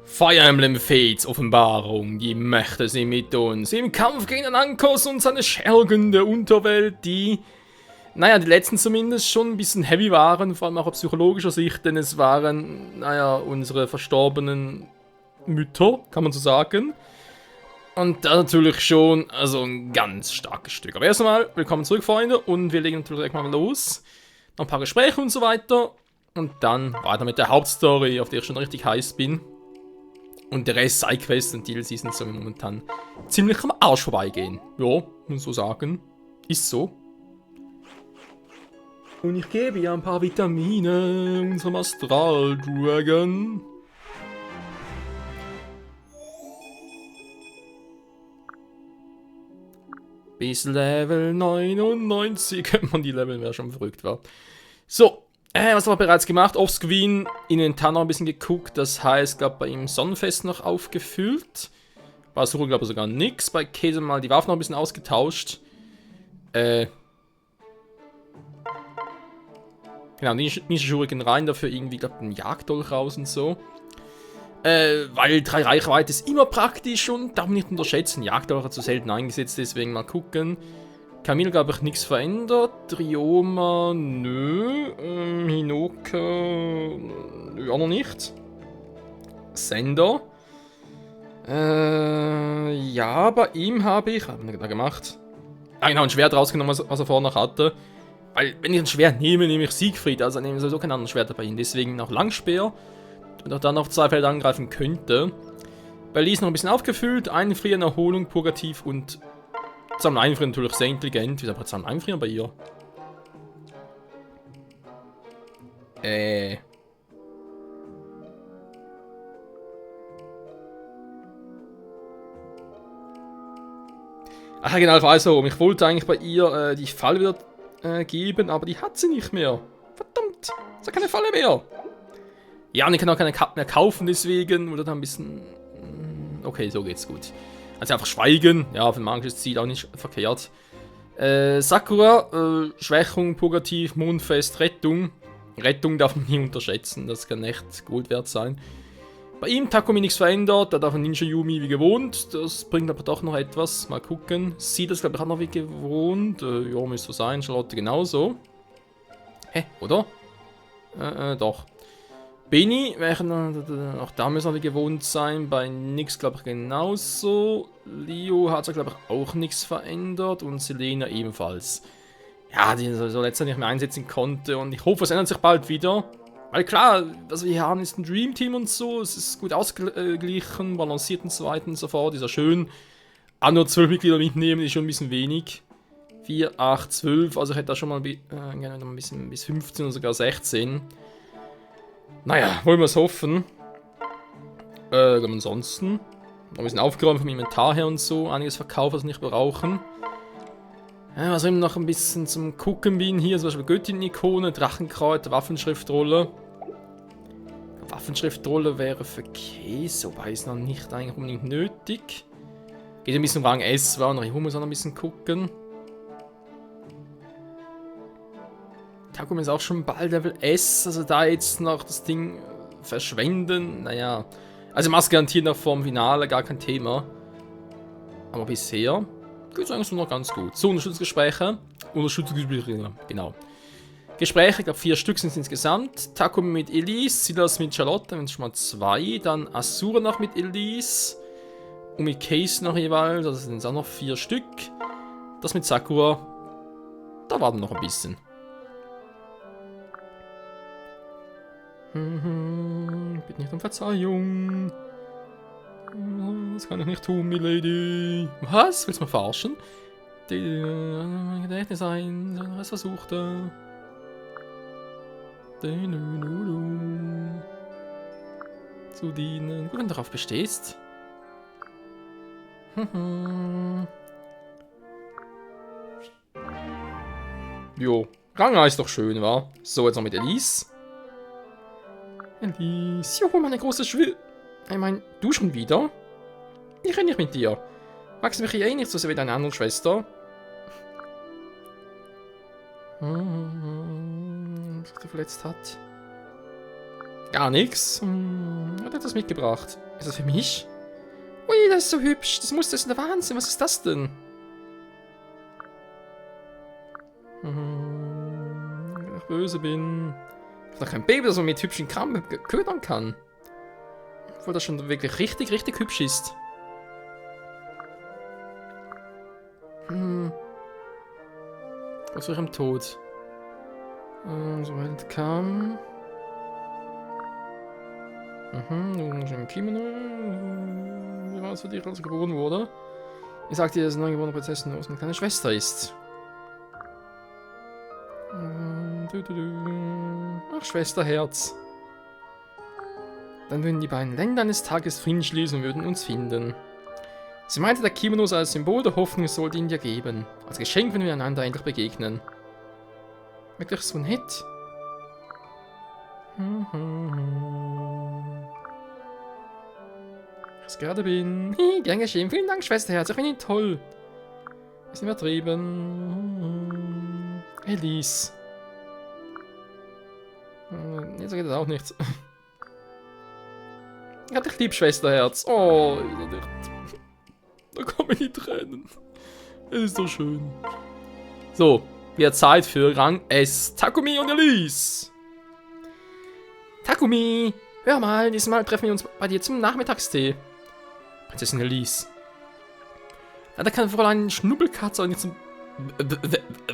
Fire Emblem Fates Offenbarung, die Mächte sind mit uns. Im Kampf gegen den Ankos und seine schergende Unterwelt, die, naja, die letzten zumindest schon ein bisschen heavy waren, vor allem auch aus psychologischer Sicht, denn es waren, naja, unsere verstorbenen Mütter, kann man so sagen. Und da natürlich schon, also ein ganz starkes Stück. Aber erst einmal, willkommen zurück, Freunde, und wir legen natürlich direkt mal los. Noch ein paar Gespräche und so weiter. Und dann weiter mit der Hauptstory, auf der ich schon richtig heiß bin. Und der Rest, Sidequests und DLCs sind so momentan ziemlich am Arsch vorbeigehen. Ja, muss so sagen. Ist so. Und ich gebe ja ein paar Vitamine unserem Astral Dragon. Bis Level 99. Wenn man die Level wäre schon verrückt war. So. Was haben wir bereits gemacht? Offscreen in den Tanner ein bisschen geguckt. Das heißt, glaube bei ihm Sonnenfest noch aufgefüllt. Bei Asura glaube ich sogar nix. Bei Käse mal die Waffen noch ein bisschen ausgetauscht. Genau, Ninja Shuriken rein, dafür irgendwie, glaube ich, einen Jagddolch raus und so. Weil 3 Reichweite ist immer praktisch und darf man nicht unterschätzen. Jagddolch hat zu selten eingesetzt, deswegen mal gucken. Camille, glaube ich, nichts verändert. Ryoma, nö. Hinoka, nö, auch noch nicht. Sender. Ja, bei ihm habe ich... Was habe ich da gemacht? Ah, genau, ein Schwert rausgenommen, was er vorher noch hatte. Weil, wenn ich ein Schwert nehme, nehme ich Siegfried. Also nehme ich sowieso kein anderes Schwert bei ihm. Deswegen noch Langspeer. Und auch dann auf 2 Felder angreifen könnte. Bei Lee ist noch ein bisschen aufgefüllt. Einfrieren, Erholung, Purgativ und... Zusammen einfrieren natürlich sehr intelligent. Wieso aber zusammen einfrieren bei ihr? Ach genau, ich weiß warum. Ich wollte eigentlich bei ihr die Falle wieder geben, aber die hat sie nicht mehr. Verdammt, ist ja keine Falle mehr. Ja, und ich kann auch keine mehr kaufen, deswegen. Oder dann ein bisschen... Okay, so geht's gut. Also einfach schweigen. Ja, für ein magisches Ziel auch nicht verkehrt. Sakura, Schwächung, Purgativ, Mondfest, Rettung. Rettung darf man nie unterschätzen, das kann echt Gold wert sein. Bei ihm Takumi nichts verändert, da darf ein Ninja Yumi wie gewohnt. Das bringt aber doch noch etwas. Mal gucken. Sie das glaube ich auch noch wie gewohnt. Ja, müsste so sein. Charlotte genauso. Hä, oder? Doch. Benny, auch da müssen wir wie gewohnt sein. Bei Nix glaube ich genauso. Leo hat glaube ich auch nichts verändert. Und Selena ebenfalls. Ja, die so letztes nicht mehr einsetzen konnte. Und ich hoffe, es ändert sich bald wieder. Weil klar, was wir hier haben, ist ein Dream Team und so. Es ist gut ausgeglichen, balanciert und so weiter und so fort. Ist ja schön. Auch nur 12 Mitglieder mitnehmen ist schon ein bisschen wenig. 4, 8, 12. Also ich hätte da schon mal gerne noch ein bisschen bis 15 oder sogar 16. Naja, wollen wir es hoffen. Ansonsten noch ein bisschen aufgeräumt vom Inventar her und so. Einiges verkauft, was wir nicht brauchen. Was ich noch ein bisschen zum Gucken bin hier. Zum Beispiel Göttin-Ikone, Drachenkreuz, Waffenschriftrolle. Waffenschriftrolle wäre für Käse, wobei ist noch nicht eigentlich unbedingt nötig. Geht ein bisschen um Rang S, war und Rihu muss auch noch ein bisschen gucken. Takumi ist auch schon bald Level S, also da jetzt noch das Ding verschwenden, naja. Also Maske garantiert noch vorm Finale, gar kein Thema. Aber bisher geht es eigentlich noch ganz gut. So, Unterstützungsgespräche. Unterstützungsgespräche, genau. Gespräche, ich glaube 4 Stück sind es insgesamt. Takumi mit Elise, Silas mit Charlotte, wenn es schon mal 2. Dann Asura noch mit Elise. Und mit Case noch jeweils, also sind es auch noch 4 Stück. Das mit Sakura, da warten noch ein bisschen. Bitte nicht um Verzeihung. Das kann ich nicht tun, Milady. Was? Willst du mich verarschen? Mein Gedächtnis ein, was versuchte. Zu dienen. Gut, wenn du darauf bestehst. Jo, Ranga ist doch schön, wa? So, jetzt noch mit Elise. Elise, juhu, meine große Schwil... Ich meine, du schon wieder? Ich rede nicht mit dir. Magst du mich eh nicht so sehr wie deine andere Schwester? Was dich verletzt hat. Gar nichts. Hat etwas mitgebracht. Ist das für mich? Ui, das ist so hübsch. Das ist der Wahnsinn. Was ist das denn? Wenn ich böse bin. Ich bin doch kein Baby, das man mit hübschen Kram ködern kann. Obwohl das schon wirklich richtig, richtig hübsch ist. Was für im Tod. Soweit kam. Ein Kimono. Wie war es für dich, als du geboren wurde? Ich sagte dir, dass eine neugeborene Prinzessin eine kleine Schwester ist. Ach, Schwesterherz. Dann würden die beiden Länder eines Tages Frieden schließen und würden uns finden. Sie meinte, der Kimono sei als Symbol der Hoffnung, es sollte ihn dir geben. Als Geschenk, wenn wir einander endlich begegnen. Wirklich so nett. Ich gerade bin. Gern geschehen. Vielen Dank, Schwesterherz. Ich finde ihn toll. Ist übertrieben. Elise. Jetzt geht das auch nichts. Ich hatte dich lieb, Schwesterherz. Oh, da kommen die Tränen. Es ist so schön. So, wieder Zeit für Rang S. Takumi und Elise. Takumi, hör mal, diesmal treffen wir uns bei dir zum Nachmittagstee. Prinzessin Elise. Ja, da kann Fräulein Schnubbelkatze auch nicht zum...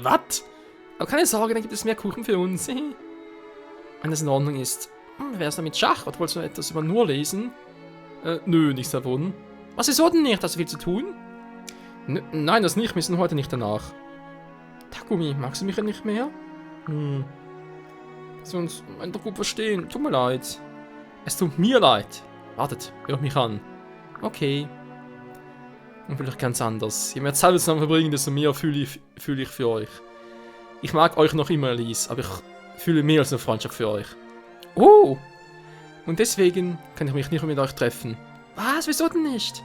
Was? Aber keine Sorge, dann gibt es mehr Kuchen für uns. Wenn das in Ordnung ist. Wer ist da mit Schach? Oder wolltest du etwas über nur lesen? Nö, nichts davon. Was, wieso denn nicht? Hast du viel zu tun? Nein, das nicht. Wir sind heute nicht danach. Takumi, magst du mich ja nicht mehr? Sie uns einfach gut verstehen. Tut mir leid. Es tut mir leid. Wartet, hört mich an. Okay. Und vielleicht ganz anders. Je mehr Zeit wir zusammen verbringen, desto mehr fühle ich für euch. Ich mag euch noch immer, Elise, aber ich fühle mehr als eine Freundschaft für euch. Oh! Und deswegen kann ich mich nicht mehr mit euch treffen. Was? Wieso denn nicht?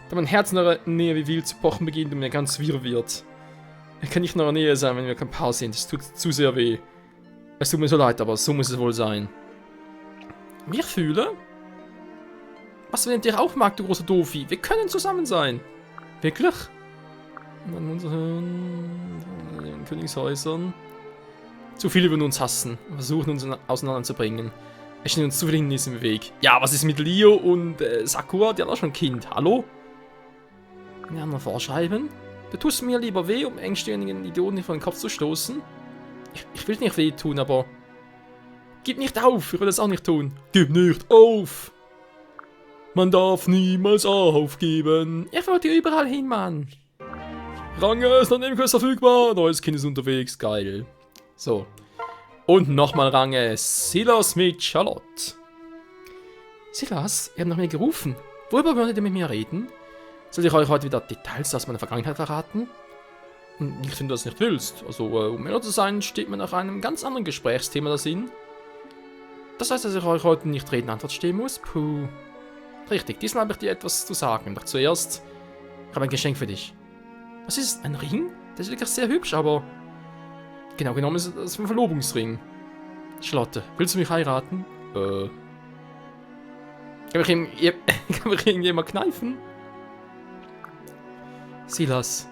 Da mein Herz in eurer Nähe wie wild zu pochen beginnt und mir ganz wirr wird. Ich kann nicht in eurer Nähe sein, wenn wir kein Paar sind. Es tut zu sehr weh. Es tut mir so leid, aber so muss es wohl sein. Wie ich fühle? Was, wenn ich dich auch mag, du großer Doofi? Wir können zusammen sein. Wirklich? Und an unseren Königshäusern. Zu viele würden uns hassen und versuchen uns auseinanderzubringen. Es stehen uns zu viele Hindernisse im Weg. Ja, was ist mit Leo und Sakura? Die hat auch schon ein Kind. Hallo? Kann ich anderen vorschreiben? Du tust mir lieber weh, um engstirnigen Idioten nicht vor den Kopf zu stoßen. Ich will nicht weh tun, aber... Gib nicht auf, ich will das auch nicht tun. Gib nicht auf! Man darf niemals aufgeben. Ich wollte überall hin, Mann. Range ist nach dem Quest verfügbar. Neues Kind ist unterwegs. Geil. So. Und nochmal Range. Silas mit Charlotte. Silas, ihr habt nach mir gerufen. Worüber würdet ihr mit mir reden? Soll ich euch heute wieder Details aus meiner Vergangenheit verraten? Nicht, wenn du das nicht willst. Also, um ehrlich zu sein, steht mir nach einem ganz anderen Gesprächsthema der Sinn. Das heißt, dass ich euch heute nicht Rede und Antwort stehen muss? Puh. Richtig, diesmal habe ich dir etwas zu sagen. Doch zuerst, ich habe ein Geschenk für dich. Was ist es? Ein Ring? Der ist wirklich sehr hübsch, aber... Genau genommen ist es ein Verlobungsring. Charlotte, willst du mich heiraten? Kann mich irgendjemand kneifen? Silas.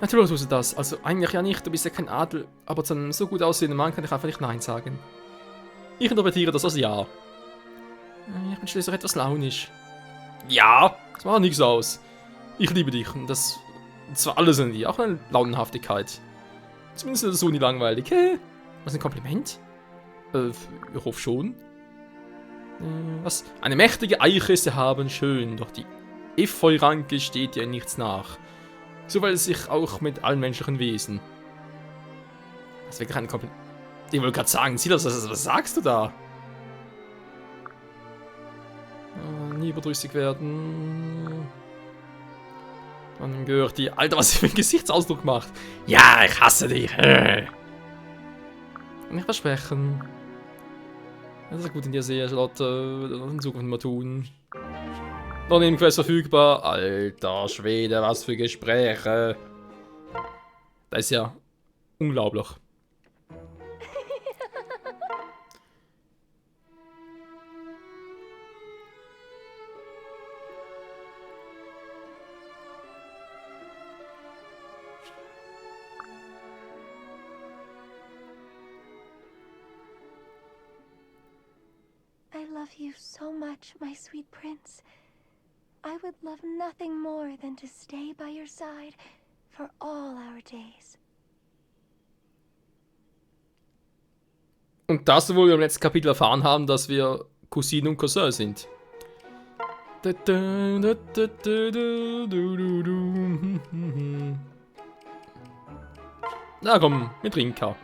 Natürlich tust du das. Also eigentlich ja nicht, du bist ja kein Adel. Aber zu einem so gut aussehenden Mann kann ich einfach nicht Nein sagen. Ich interpretiere das als Ja. Ich bin schließlich etwas launisch. Ja, das macht nichts aus. Ich liebe dich und das zwar alles in dir, auch eine Launenhaftigkeit. Zumindest ist das so nie langweilig. Hä? Was ein Kompliment? Ich hoffe schon. Was? Eine mächtige Eiche ist erhaben, schön, doch die Efeu-Ranke steht dir nichts nach. So weil es sich auch mit allen menschlichen Wesen. Das ist wirklich ein Kompliment. Ich wollte gerade sagen, Silas, was sagst du da? Nie überdrüssig werden. Dann gehört die... Alter, was sie für einen Gesichtsausdruck macht. Ja, ich hasse dich. Kann ich versprechen. Das ist gut in dir sehe, Charlotte. Das in Zukunft mal tun. Noch im Quest verfügbar. Alter Schwede, was für Gespräche. Das ist ja unglaublich. love you so much, my sweet prince. I would love nothing more than to stay by your side for all our days. Und das, wo wir im letzten Kapitel erfahren haben, dass wir Cousine und Cousin sind. Na komm, mit Rinka.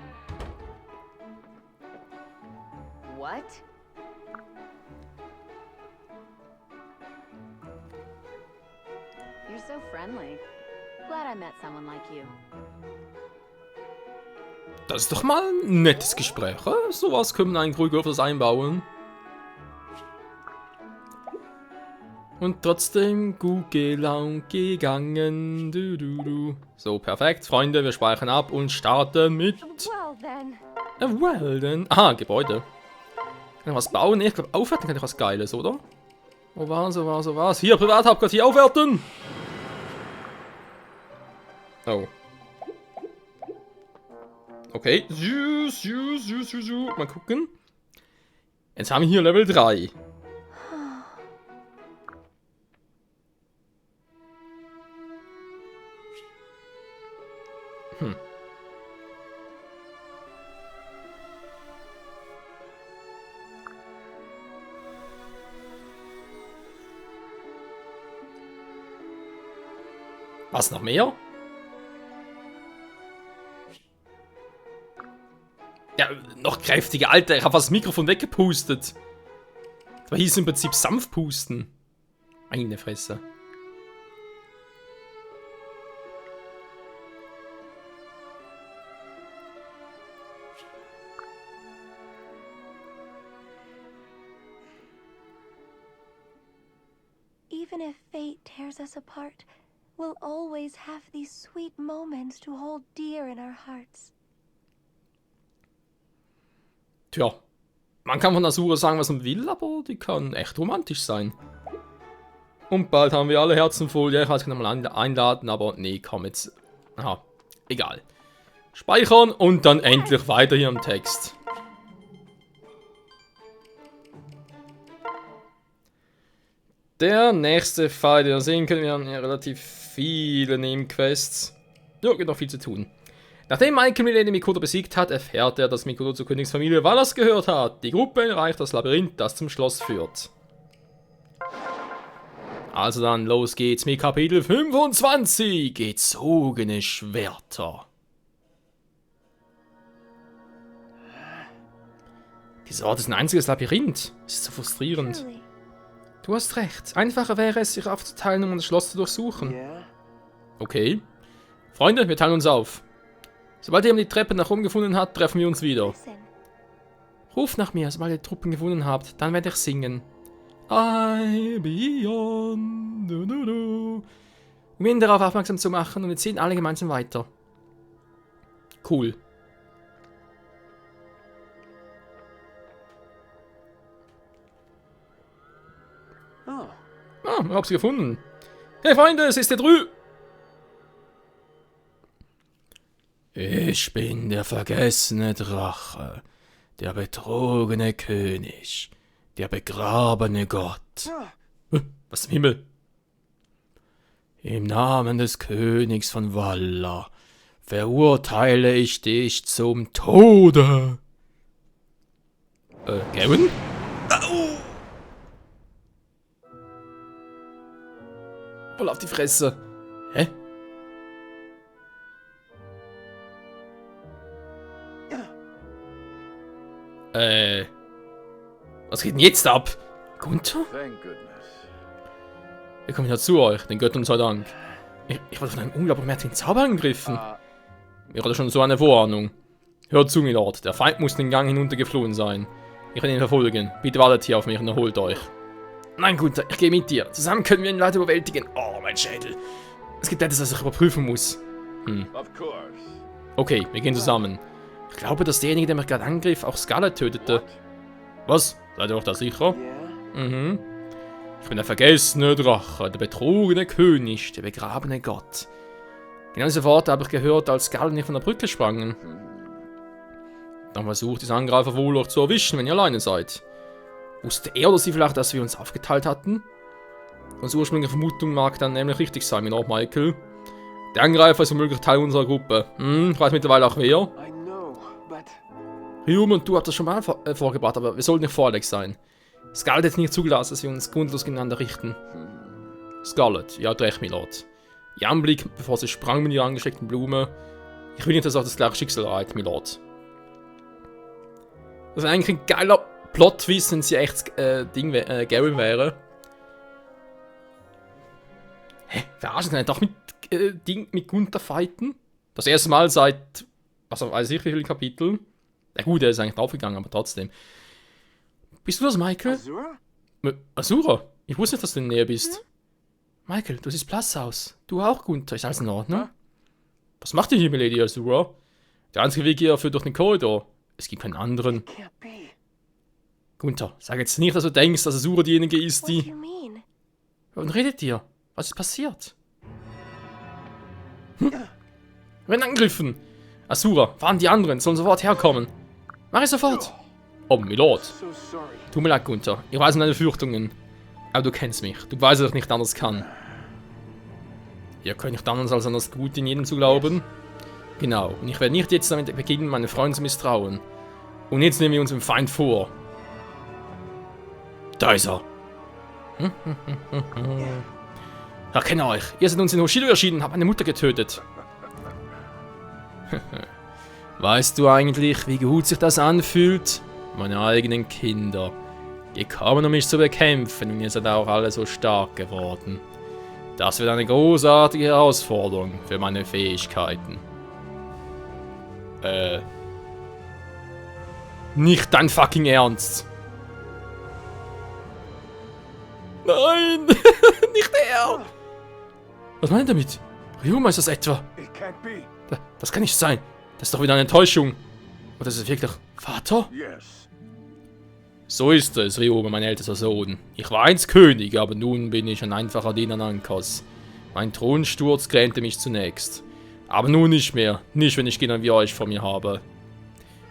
What? You're so friendly. Glad I met someone like you. Das ist doch mal ein nettes Gespräch, oder? Sowas können wir eigentlich ruhig öfters einbauen. Und trotzdem gut gelaunt gegangen. So, perfekt. Freunde, wir speichern ab und starten mit... Well then. Aha, Gebäude. Kann ich was bauen? Nee, ich glaube, aufwerten kann ich was Geiles, oder? Wo war's? Hier, Privathauptquartier, aufwerten! Oh. Okay. Mal gucken. Jetzt haben wir hier Level 3. Was, noch mehr? Ja, noch kräftiger. Alter, ich habe das Mikrofon weggepustet. Das hieß im Prinzip sanft pusten. Meine Fresse. Even if fate tears us apart, we'll always have these sweet moments to hold dear in our hearts. Tja, man kann von Asura sagen, was man will, aber die kann echt romantisch sein. Und bald haben wir alle Herzen voll. Ja, ich wollte nochmal einladen, aber nee, komm jetzt. Aha, egal. Speichern und dann endlich weiter hier im Text. Der nächste Fall, den wir sehen können, wir haben hier relativ viele Nebenquests. Ja, gibt noch viel zu tun. Nachdem Michael Milene Mikoto besiegt hat, erfährt er, dass Mikoto zur Königsfamilie Valas gehört hat. Die Gruppe erreicht das Labyrinth, das zum Schloss führt. Also dann, los geht's mit Kapitel 25, gezogene Schwerter. Dieser Ort ist ein einziges Labyrinth. Es ist so frustrierend. Truly. Du hast recht. Einfacher wäre es, sich aufzuteilen, um das Schloss zu durchsuchen. Okay. Freunde, wir teilen uns auf. Sobald ihr die Treppe nach oben gefunden habt, treffen wir uns wieder. Listen. Ruft nach mir, sobald ihr Truppen gefunden habt, dann werde ich singen. I beyond, um ihn darauf aufmerksam zu machen, und wir ziehen alle gemeinsam weiter. Cool. Ah, ich hab sie gefunden. Hey Freunde, es ist der Drü. Ich bin der vergessene Drache, der betrogene König, der begrabene Gott. Was zum Himmel? Im Namen des Königs von Valar verurteile ich dich zum Tode. Gavin? Au! Voll auf die Fresse. Hä? Was geht denn jetzt ab? Gunther? Wir kommen wieder zu euch, den Göttern sei Dank. Ich wurde von einem unglaublich mächtigen Zauber angegriffen. Ich hatte schon so eine Vorahnung. Hört zu, Milord, der Feind muss den Gang hinuntergeflohen sein. Ich werde ihn verfolgen. Bitte wartet hier auf mich und erholt euch. Nein, Gunther, ich gehe mit dir. Zusammen können wir ihn leider überwältigen. Oh, mein Schädel. Es gibt etwas, das ich überprüfen muss. Okay, wir gehen zusammen. Ich glaube, dass derjenige, der mich gerade angriff, auch Scarlet tötete. Was? Seid ihr euch da sicher? Mhm. Ich bin der vergessene Drache, der betrogene König, der begrabene Gott. Genau diese Worte habe ich gehört, als Scarlet nicht von der Brücke sprangen. Dann versucht dieser Angreifer wohl euch zu erwischen, wenn ihr alleine seid. Wusste er oder sie vielleicht, dass wir uns aufgeteilt hatten? Unsere ursprüngliche Vermutung mag dann nämlich richtig sein, mein Lord Michael. Der Angreifer ist womöglich Teil unserer Gruppe. Ich weiß mittlerweile auch wer. I know, but Ryuma und du habt das schon mal vorgebracht, aber wir sollten nicht voreilig sein. Scarlett hat nicht zugelassen, dass wir uns grundlos gegeneinander richten. Scarlett, ja, recht, mein Lord. Ihr Anblick, bevor sie sprang mit ihrer angesteckten Blume. Ich will nicht, dass auch das gleiche Schicksal reiht, mein Lord. Das ist eigentlich ein geiler Plot-Twist, wenn sie echt Gary wäre. Hä? Verarschen kann er doch mit Gunther fighten? Das erste Mal seit, was weiß ich, wie viele Kapitel? Na gut, er ist eigentlich draufgegangen, aber trotzdem. Bist du das, Michael? Azura? Asura? Ich wusste nicht, dass du in der Nähe bist. Michael, du siehst blass aus. Du auch, Gunther. Ist alles in Ordnung? Was macht ihr hier, Milady Asura? Der einzige Weg hier führt durch den Korridor. Es gibt keinen anderen. Can't be. Gunther, sag jetzt nicht, dass du denkst, dass Asura diejenige ist, What do die... you mean? Und redet ihr? Was ist passiert? Wir werden angegriffen. Asura, fahren die anderen, sollen sofort herkommen. Mach ich sofort. Oh, Milord. So sorry. Tut mir leid, Gunther. Ich weiß um deine Fürchtungen. Aber du kennst mich. Du weißt, dass ich nicht anders kann. Ihr könnt nicht anders als an das Gute in jedem zu glauben. Genau. Und ich werde nicht jetzt damit beginnen, meine Freunde zu misstrauen. Und jetzt nehmen wir uns dem Feind vor. Da ist er. Ich erkenne euch. Ihr seid uns in Hoshido erschienen und habt meine Mutter getötet. Weißt du eigentlich, wie gut sich das anfühlt? Meine eigenen Kinder. Gekommen, um mich zu bekämpfen, und ihr seid auch alle so stark geworden. Das wird eine großartige Herausforderung für meine Fähigkeiten. Nicht dein fucking Ernst. Nein! Nicht er! Was meint er damit? Ryuma, ist das etwa? It can't be. Das kann nicht sein. Das ist doch wieder eine Enttäuschung. Oder ist es wirklich Vater? Yes. So ist es, Ryuma, mein ältester Sohn. Ich war einst König, aber nun bin ich ein einfacher Diener Nankas. Mein Thronsturz grämte mich zunächst. Aber nun nicht mehr. Nicht, wenn ich Kinder wie euch vor mir habe.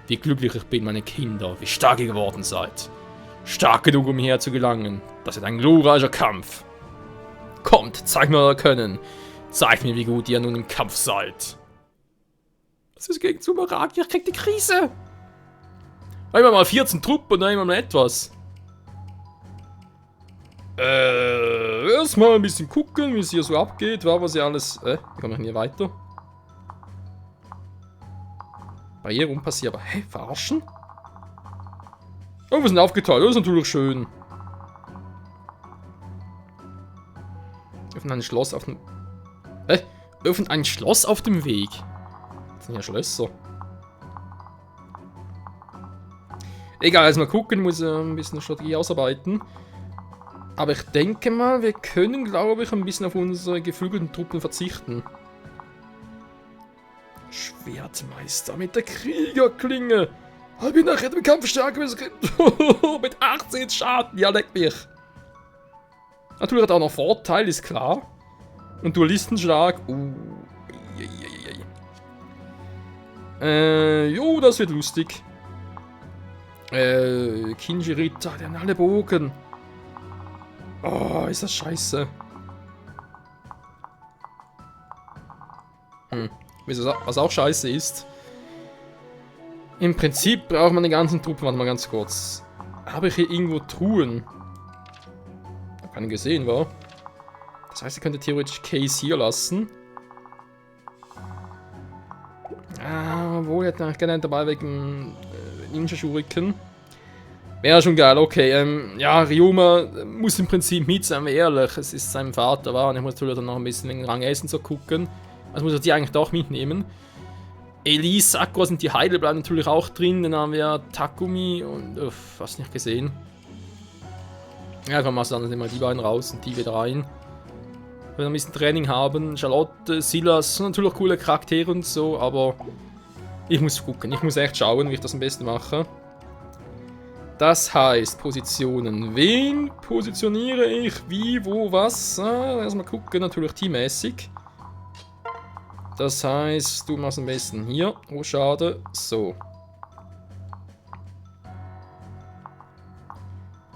Wie glücklich ich bin, meine Kinder. Wie stark ihr geworden seid. Stark genug, um hierher zu gelangen. Das ist ein glorreicher Kampf. Kommt, zeigt mir euer Können. Zeigt mir, wie gut ihr nun im Kampf seid. Das ist gegen Sumeragi, ich krieg die Krise. Einmal mal 14 Truppen und einmal mal etwas. Erstmal ein bisschen gucken, wie es hier so abgeht, was hier alles... wie komme ich denn hier weiter? Barriere unpassierbar. Hä, verarschen? Oh, wir sind aufgeteilt, das ist natürlich schön. Öffnen ein Schloss auf dem... öffnen ein Schloss auf dem Weg. Das sind ja Schlösser. Egal, also mal gucken, muss ein bisschen Strategie ausarbeiten. Aber ich denke mal, wir können, glaube ich, ein bisschen auf unsere geflügelten Truppen verzichten. Schwertmeister mit der Kriegerklinge. Hab ich nachher im Kampf stärker mit 18 Schaden. Ja, leck mich. Natürlich hat er auch noch Vorteil, ist klar. Und Dualistenschlag. Jo, das wird lustig. Kinji-Ritter, der hat alle Bogen. Oh, ist das scheiße. Was auch scheiße ist. Im Prinzip braucht man die ganzen Truppen. Warte mal ganz kurz. Habe ich hier irgendwo Truhen? Ich habe keine gesehen, wa? Das heißt, ich könnte theoretisch Case hier lassen. Obwohl, ich hätte eigentlich gerne dabei wegen Ninja Shuriken. Wäre schon geil, okay. Ja, Ryuma muss im Prinzip mit sein, ehrlich. Es ist sein Vater, war. Und ich muss natürlich dann noch ein bisschen wegen Rang Essen so gucken. Also muss er die eigentlich doch mitnehmen. Elise, Sakura sind die Heile, bleiben natürlich auch drin. Dann haben wir Takumi und... fast nicht gesehen. Ja, komm, machst du dann immer die beiden raus und die wieder rein. Wenn wir ein bisschen Training haben. Charlotte, Silas, sind natürlich auch coole Charaktere und so, aber... Ich muss gucken, ich muss echt schauen, wie ich das am besten mache. Das heißt, Positionen. Wen positioniere ich? Wie, wo, was? Erstmal gucken, natürlich teammäßig. Das heißt, du machst am besten hier. Oh, schade. So.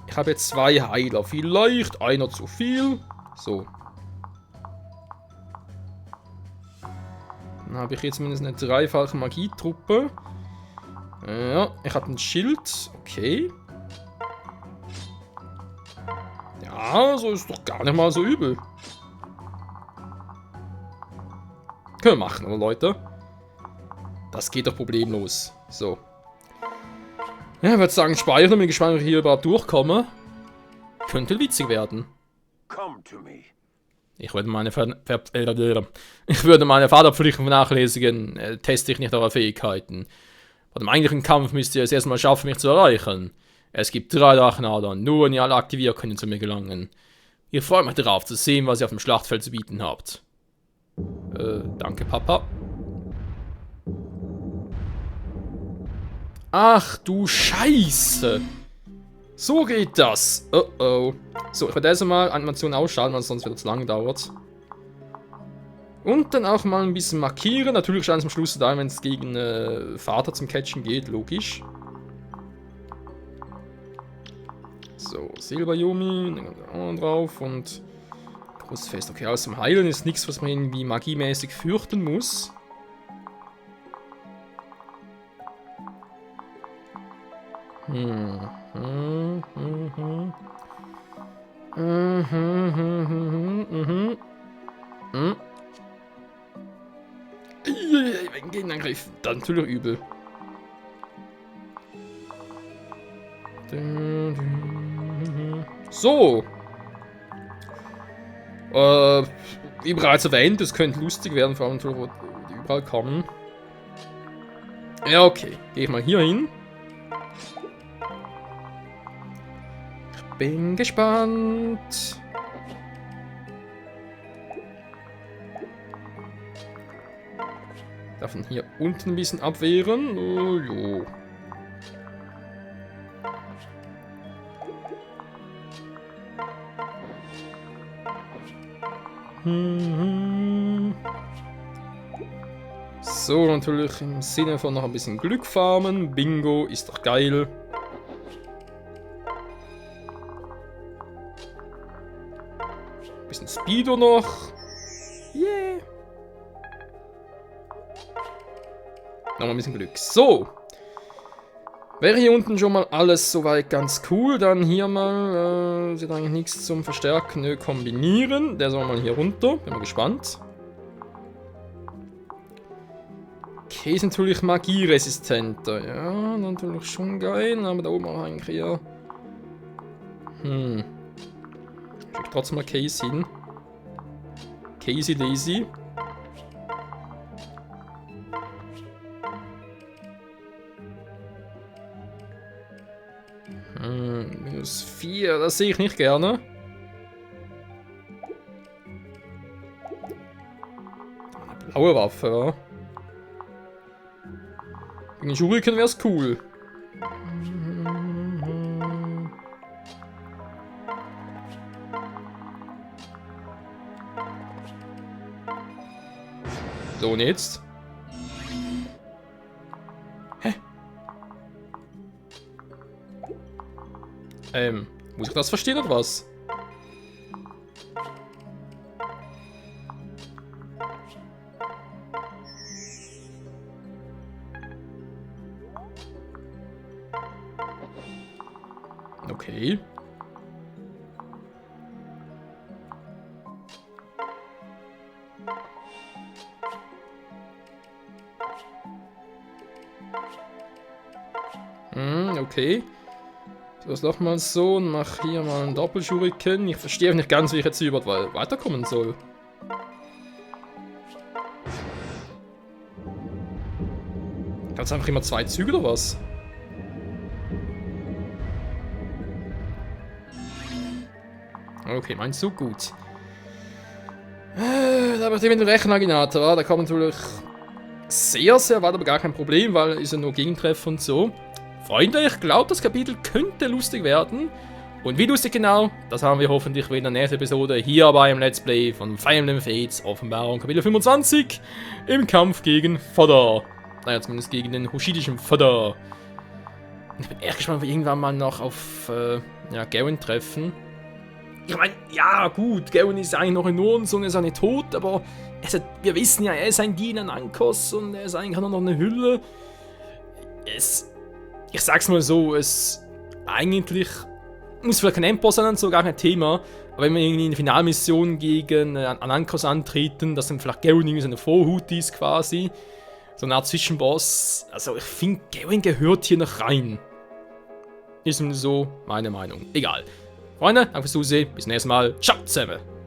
Ich habe jetzt 2 Heiler. Vielleicht einer zu viel. So. Dann habe ich jetzt mindestens eine dreifache Magietruppe. Ja, ich habe ein Schild. Okay. Ja, so ist doch gar nicht mal so übel. Können wir machen, oder Leute? Das geht doch problemlos. So. Ja, ich würde sagen, speichern. Bin gespannt, ob ich hier überhaupt durchkomme. Könnte witzig werden. Come to me. Ich würde meine Vaterpflichten vernachlässigen. Teste ich nicht eure Fähigkeiten. Bei dem eigentlichen Kampf müsst ihr es erstmal schaffen, mich zu erreichen. Es gibt 3 Drachenadern. Nur wenn ihr alle aktiviert, könnt ihr zu mir gelangen. Ich freue mich darauf zu sehen, was ihr auf dem Schlachtfeld zu bieten habt. Danke, Papa. Ach du Scheiße. So geht das. Oh oh. So, ich werde erst mal Animation ausschalten, weil es sonst wieder zu lange dauert. Und dann auch mal ein bisschen markieren. Natürlich scheint es am Schluss da, wenn es gegen Vater zum Catchen geht, logisch. So, Silber-Yumi, dann kommt der andere drauf und Brustfest. Okay, aus dem Heilen ist nichts, was man irgendwie magiemäßig fürchten muss. Wenn Gegenangriff, dann natürlich übel. So. Wie bereits erwähnt, es könnte lustig werden, vor allem, wo die überall kommen. Ja, okay. Gehe ich mal hier hin. Ich bin gespannt. Darf man hier unten ein bisschen abwehren? Oh, jo. So, natürlich im Sinne von noch ein bisschen Glück farmen. Bingo, ist doch geil. Bisschen Speedo noch. Yeah. Nochmal ein bisschen Glück. So. Wäre hier unten schon mal alles soweit ganz cool. Dann hier mal, sieht eigentlich nichts zum Verstärken. Nö, kombinieren. Der soll mal hier runter. Bin mal gespannt. Okay, ist natürlich magieresistenter. Ja, natürlich schon geil. Aber da oben auch eigentlich eher... Schick trotzdem mal Case hin. Casey Daisy. -4, das sehe ich nicht gerne. Eine blaue Waffe, ja. Gegen Shuriken wäre es cool. So, und jetzt? Hä? Muss ich das verstehen oder was? Okay. Okay. Das noch mal so und mach hier mal einen Doppelschuriken. Ich verstehe nicht ganz, wie ich jetzt hier überhaupt weiterkommen soll. Ganz einfach immer 2 Züge oder was? Okay, meinst du? Gut. Da habe ich den Rechenaginator, da kommt natürlich sehr, sehr weit, aber gar kein Problem, weil ist ja nur Gegentreffer und so. Freunde, ich glaube, das Kapitel könnte lustig werden. Und wie lustig genau, das haben wir hoffentlich wieder in der nächsten Episode hier beim Let's Play von Fire Emblem Fates Offenbarung Kapitel 25 im Kampf gegen Vater. Naja, zumindest gegen den hushidischen Vater. Ich bin echt gespannt, ob wir irgendwann mal noch auf ja, Garen treffen. Ich meine, ja gut, Garen ist eigentlich noch in Ordnung, er ist auch nicht tot, aber wir wissen ja, er ist ein Diener Nankos und er ist eigentlich auch noch eine Hülle. Ich sag's mal so, eigentlich muss vielleicht kein Endboss sein, so gar kein Thema, aber wenn wir irgendwie in der Finalmission gegen Nankos antreten, dass dann vielleicht Garen irgendwie so eine Vorhut ist quasi, so eine Art Zwischenboss, also ich finde, Garen gehört hier noch rein. Ist nur so meine Meinung. Egal. Freunde, danke fürs Zusehen. Bis zum nächsten Mal. Ciao zusammen.